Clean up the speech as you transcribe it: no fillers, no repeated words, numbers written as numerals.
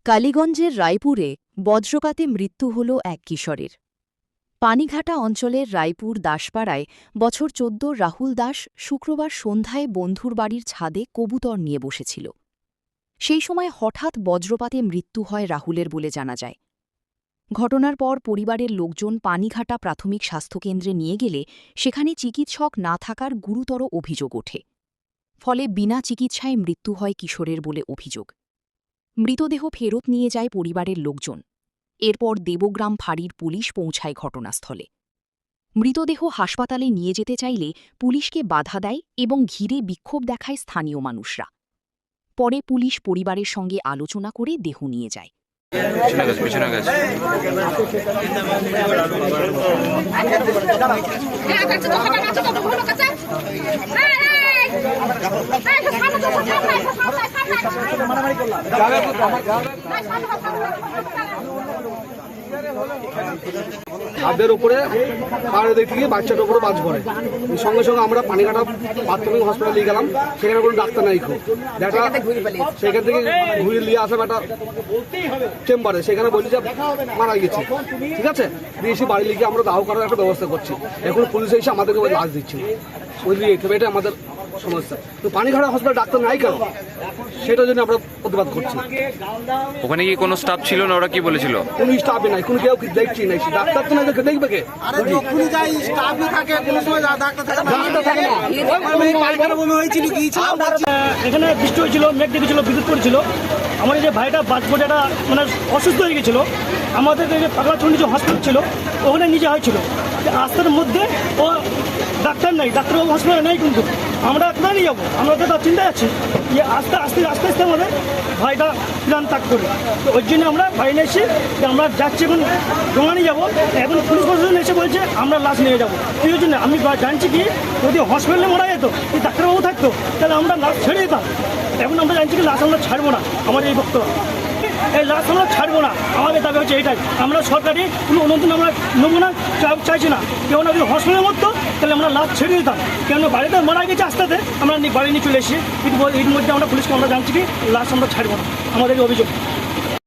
কালীগঞ্জের রায়পুরে বজ্রপাতে মৃত্যু হল এক কিশোরের। পানিঘাটা অঞ্চলের রায়পুর দাসপাড়ায় বছর ১৪ রাহুল দাস শুক্রবার সন্ধ্যায় বন্ধুর বাড়ির ছাদে কবুতর নিয়ে বসেছিল। সেই সময় হঠাৎ বজ্রপাতে মৃত্যু হয় রাহুলের বলে জানা যায়। ঘটনার পর পরিবারের লোকজন পানিঘাটা প্রাথমিক স্বাস্থ্যকেন্দ্রে নিয়ে গেলে সেখানে চিকিৎসক না থাকার গুরুতর অভিযোগ ওঠে। ফলে বিনা চিকিৎসায় মৃত্যু হয় কিশোরের বলে অভিযোগ। মৃতদেহ ফেরত নিয়ে যায় পরিবারের লোকজন। এরপর দেবগ্রাম ফাঁড়ির পুলিশ পৌঁছায় ঘটনাস্থলে। মৃতদেহ হাসপাতালে নিয়ে যেতে চাইলে পুলিশকে বাধা দেয় এবং ঘিরে বিক্ষোভ দেখায় স্থানীয় মানুষরা। পরে পুলিশ পরিবারের সঙ্গে আলোচনা করে দেহ নিয়ে যায়। ছাদের উপরে পাহাড়ে দেখতে গিয়ে বাচ্চাটার উপরে বাজ পড়ে। সঙ্গে সঙ্গে আমরা পানিঘাটা প্রাথমিক হসপিটালে নিয়ে গেলাম। সেখানে কোনো ডাক্তার নাই, খুব দেখা সেখান থেকে ঘুরে নিয়ে আসলাম একটা চেম্বারে। সেখানে বলি যে মারা গেছে, ঠিক আছে, দিয়ে এসে বাড়ি লিখে আমরা দাহ করার একটা ব্যবস্থা করছি। এখন পুলিশ এসে আমাদেরকে ওই লাশ দিচ্ছে, বুঝলি, এটা আমাদের সমস্যা। তো পানিঘাটা হসপিটাল ডাক্তার নাই কেন, সেটার জন্য আমরা প্রতিবাদ করছি। ওখানে কি কোনো স্টাফ ছিল না? ওরা কি বলেছিল? কোনো স্টাফই নাই, কোনো কেউ দেখছি নাই। ডাক্তার তো না দেখবে কে? এখানে বৃষ্টি হয়েছিল, মেঘ দেখেছিল, বিদ্যুৎ পড়েছিল। আমার যে ভাইটা বাজপোটাটা মানে অসুস্থ হয়ে গেছিল, আমাদের যে পাগলাচন্ডী যে হসপিটাল ছিল ওখানে নিজে হয়েছিল। রাস্তার মধ্যে ও ডাক্তার নেই, ডাক্তারবাবু হসপিটালে নেই, কিন্তু আমরা কোথায় নিয়ে যাবো? আমরা তো তার চিন্তায় আছি যে আস্তে আস্তে আস্তে আস্তে আমাদের ভাইটা প্রাণ ত্যাগ করে। তো ওই জন্য আমরা বাইরে এসে আমরা যাচ্ছি, এখন জমা নিয়ে যাবো। এখন পুলিশ প্রশাসন এসে বলছে আমরা লাশ নিয়ে যাবো। এই জন্য আমি জানছি কি যদি হসপিটালে মারা যেত, যদি ডাক্তারবাবু থাকতো, তাহলে আমরা লাশ ছেড়ে দিতাম। এখন আমরা জানছি কি লাশ আমরা ছাড়বো না। আমার এই বক্তব্য, এই লাশ আমরা ছাড়বো না। আমাদের দাবি হচ্ছে এটাই, আমরা সরকারি কোনো অনুমোদন আমরা নেবো না, চাইছি না। কেউ না যদি হসপিটালে মরতো তাহলে আমরা লাশ ছেড়ে দিতাম। কেন বাড়িতে মারা গেছে, আস্তে আস্তে আমরা বাড়ি নিয়ে চলে এসেছি। কিন্তু এর মধ্যে আমরা পুলিশকে আমরা জানছি কি লাশ আমরা ছাড়বো না, আমাদের অভিযোগ।